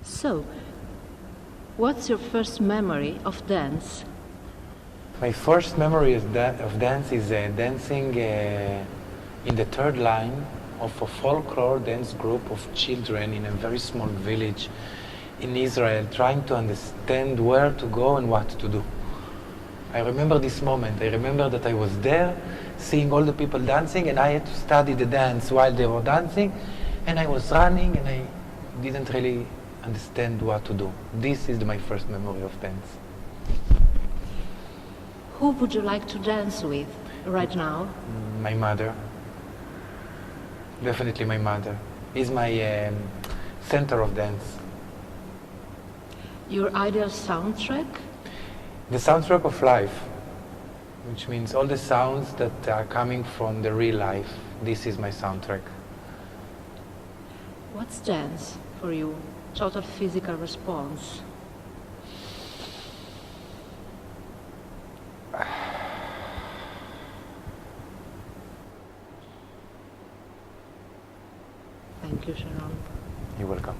So, what's your first memory of dance? My first memory of dance is dancing in the third line of a folklore dance group of children in a very small village in Israel, trying to understand where to go and what to do. I remember this moment. I remember that I was there, seeing all the people dancing, and I had to study the dance while they were dancing, and I was running, and I didn't really understand what to do. This is my first memory of dance. Who would you like to dance with right now? My mother. Definitely my mother. Is my center of dance. Your ideal soundtrack? The soundtrack of life, which means all the sounds that are coming from the real life. This is my soundtrack. What's dance for you? Total physical response. Thank you, Sharon. You're welcome.